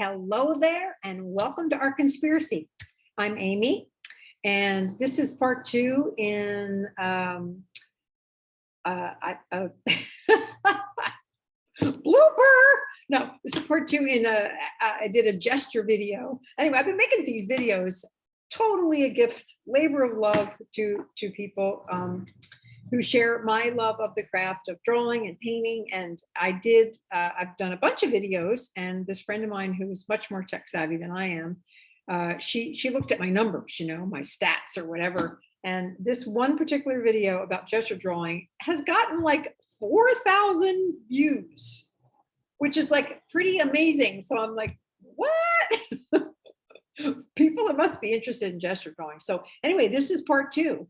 Hello there, and welcome to our conspiracy. I'm Amy, and this is part two in blooper. No, this is part two in I did a gesture video. Anyway, I've been making these videos, totally a gift, labor of love to people who share my love of the craft of drawing and painting. And I've done a bunch of videos, and this friend of mine who's much more tech savvy than I am, she looked at my numbers, my stats or whatever. And this one particular video about gesture drawing has gotten like 4,000 views, which is like pretty amazing. So I'm like, what? People that must be interested in gesture drawing. So anyway, this is part two.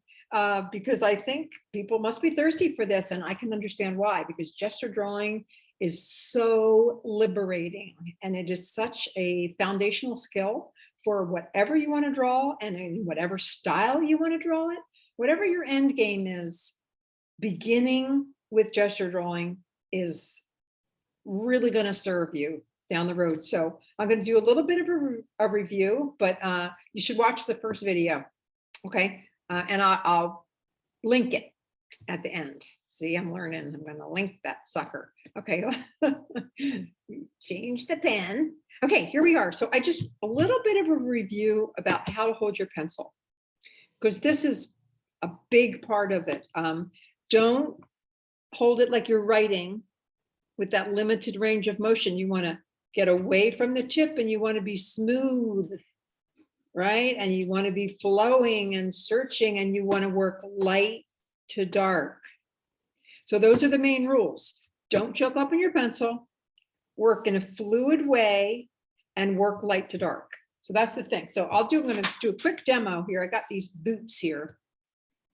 Because I think people must be thirsty for this, and I can understand why, because gesture drawing is so liberating, and it is such a foundational skill for whatever you want to draw and in whatever style you want to draw it. Whatever your end game is, beginning with gesture drawing is really going to serve you down the road. So I'm going to do a little bit of a review, but you should watch the first video, okay? And I'll link it at the end. See, I'm learning. I'm going to link that sucker. Okay. Change the pen. Okay, here we are. So a little bit of a review about how to hold your pencil, because this is a big part of it. Don't hold it like you're writing with that limited range of motion. You want to get away from the tip, and you want to be smooth, right? And you want to be flowing and searching, and you want to work light to dark. So those are the main rules. Don't choke up in your pencil, work in a fluid way, and work light to dark. So that's the thing. So I'm going to do a quick demo here. I got these boots here.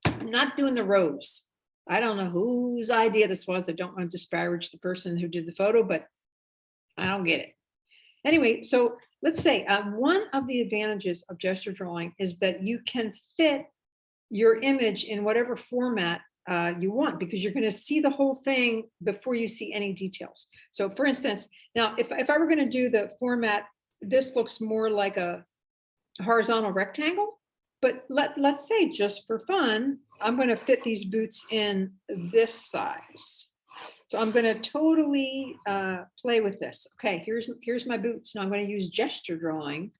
I'm not doing the rows. I don't know whose idea this was. I don't want to disparage the person who did the photo, but I don't get it. Anyway, so let's say one of the advantages of gesture drawing is that you can fit your image in whatever format you want, because you're going to see the whole thing before you see any details. So for instance, now if I were going to do the format, this looks more like a horizontal rectangle, but let's say just for fun, I'm going to fit these boots in this size. So I'm going to totally play with this. Okay, here's my boots. Now I'm going to use gesture drawing,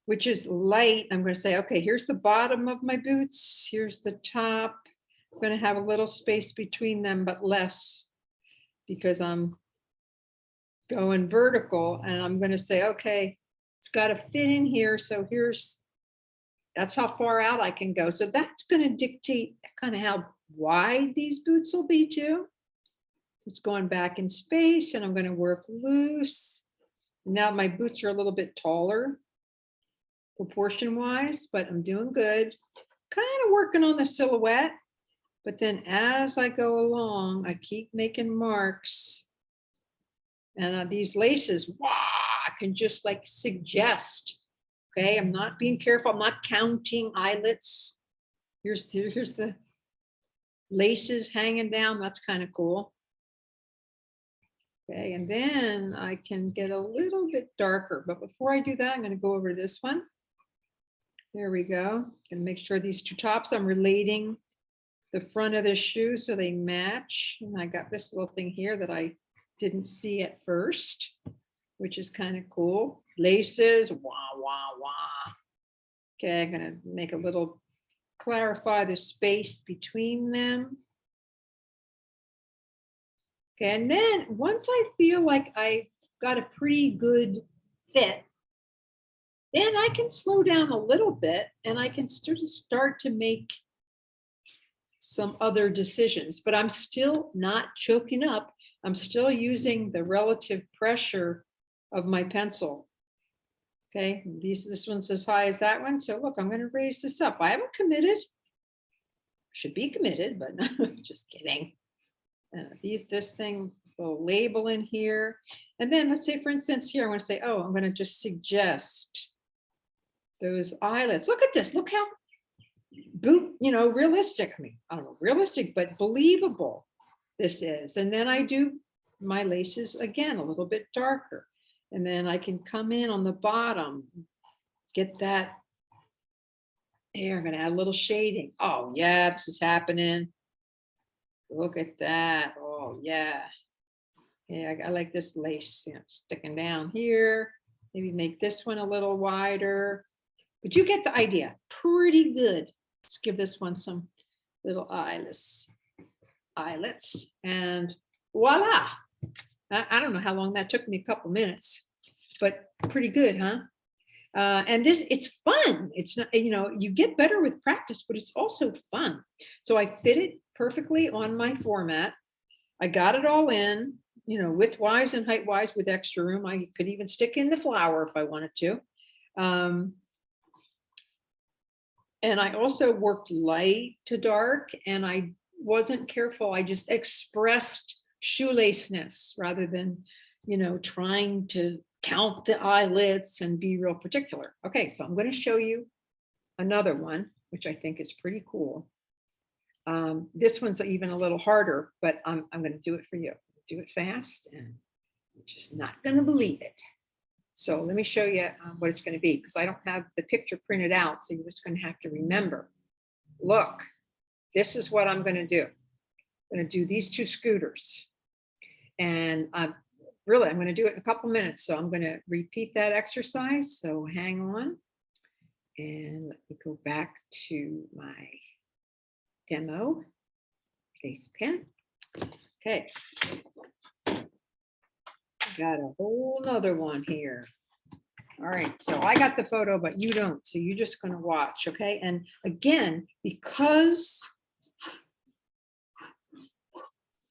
which is light. I'm going to say, okay, here's the bottom of my boots. Here's the top. I'm going to have a little space between them, but less, because I'm going vertical. And I'm going to say, okay, it's got to fit in here. So that's how far out I can go. So that's going to dictate kind of how wide these boots will be too. It's going back in space, and I'm going to work loose. Now my boots are a little bit taller proportion wise, but I'm doing good. Kind of working on the silhouette, but then as I go along, I keep making marks. And these laces, wow, I can just like suggest. Okay, I'm not being careful. I'm not counting eyelets. Here's the laces hanging down. That's kind of cool. Okay, and then I can get a little bit darker, but before I do that, I'm going to go over this one. There we go. And make sure these two tops, I'm relating the front of the shoe so they match. And I got this little thing here that I didn't see at first, which is kind of cool. Laces, wah, wah, wah. Okay, I'm going to clarify the space between them. Okay, and then once I feel like I got a pretty good fit, then I can slow down a little bit, and I can start to make some other decisions, but I'm still not choking up. I'm still using the relative pressure of my pencil. Okay, this one's as high as that one. So look, I'm going to raise this up. I haven't committed. Should be committed, but just kidding. This thing will label in here. And then let's say, for instance, here, I want to say, oh, I'm going to just suggest those eyelets. Look at this. Look how realistic. I mean, I don't know, realistic, but believable this is. And then I do my laces again, a little bit darker. And then I can come in on the bottom, get that. Here, I'm going to add a little shading. Oh, yeah, this is happening. Look at that. Oh, yeah. Yeah, I like this lace, you know, sticking down here. Maybe make this one a little wider. But you get the idea. Pretty good. Let's give this one some little eyelets. And voila. I don't know how long that took me, a couple minutes, but pretty good, huh? And this, it's fun. It's not, you know, you get better with practice, but it's also fun. So I fit it perfectly on my format. I got it all in, you know, width-wise and height-wise with extra room. I could even stick in the flower if I wanted to. And I also worked light to dark, and I wasn't careful. I just expressed shoelaceness rather than, you know, trying to count the eyelets and be real particular. Okay, so I'm going to show you another one, which I think is pretty cool. This one's even a little harder, but I'm going to do it for you. Do it fast, and you're just not going to believe it. So let me show you what it's going to be, because I don't have the picture printed out, so you're just going to have to remember. Look, this is what I'm going to do. I'm going to do these two scooters, and I'm going to do it in a couple minutes. So I'm going to repeat that exercise. So hang on, and let me go back to my demo face pen. Okay. Got a whole nother one here. All right, so I got the photo, but you don't. So you're just going to watch, okay? And again, because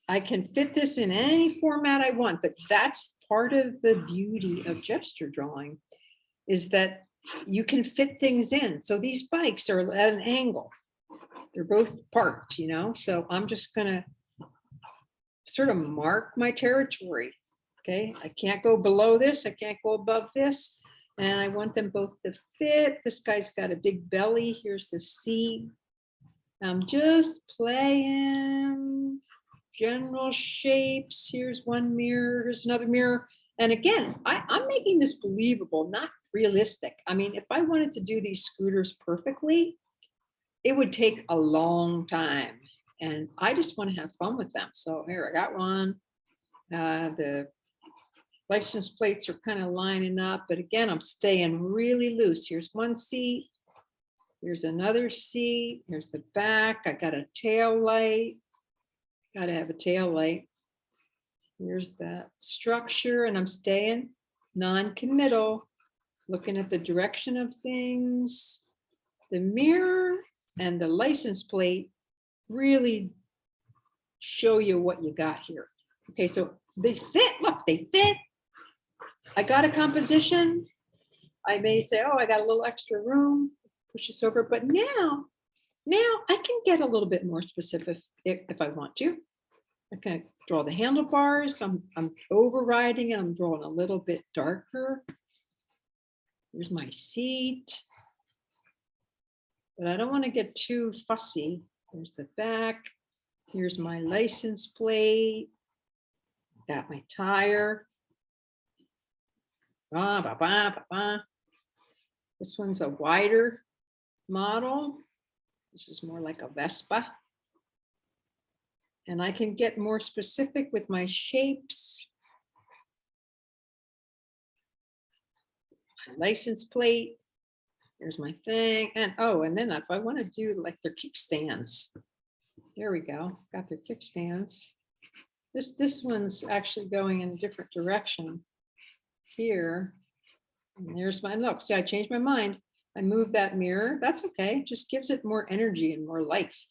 I can fit this in any format I want, but that's part of the beauty of gesture drawing, is that you can fit things in. So these bikes are at an angle. They're both parked, you know? So I'm just going to sort of mark my territory. Okay, I can't go below this. I can't go above this. And I want them both to fit. This guy's got a big belly. Here's the seat. I'm just playing general shapes. Here's one mirror. Here's another mirror. And again, I'm making this believable, not realistic. I mean, if I wanted to do these scooters perfectly, it would take a long time. And I just want to have fun with them. So here, I got one. The license plates are kind of lining up, but again, I'm staying really loose. Here's one seat. Here's another seat. Here's the back. I got a tail light. Got to have a tail light. Here's that structure, and I'm staying non-committal, looking at the direction of things. The mirror and the license plate really show you what you got here. Okay, so they fit. Look, they fit. I got a composition. I may say, oh, I got a little extra room, push this over, but now I can get a little bit more specific if I want to. I can draw the handlebars. I'm overriding it. I'm drawing a little bit darker. Here's my seat. But I don't want to get too fussy. There's the back. Here's my license plate. Got my tire. This one's a wider model. This is more like a Vespa. And I can get more specific with my shapes. My license plate. Here's my thing. And oh, and then if I want to do like their kickstands, there we go. Got their kickstands. This one's actually going in a different direction here. And there's my look. See, I changed my mind. I moved that mirror. That's okay. Just gives it more energy and more life.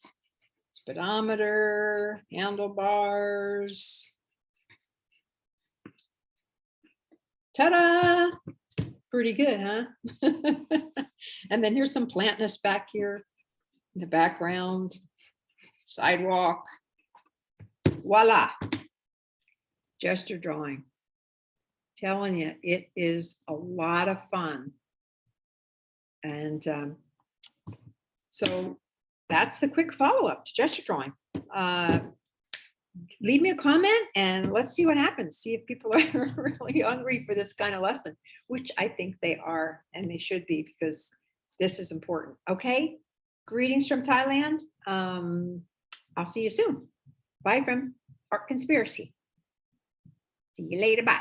Speedometer, handlebars. Ta-da! Pretty good, huh? And then here's some plantness back here in the background. Sidewalk. Voila. Gesture drawing. Telling you, it is a lot of fun. And so that's the quick follow-up to gesture drawing. leave me a comment and let's see what happens. See if people are really hungry for this kind of lesson, which I think they are, and they should be, because this is important. Okay. Greetings from Thailand. I'll see you soon. Bye from Art Conspiracy. See you later. Bye.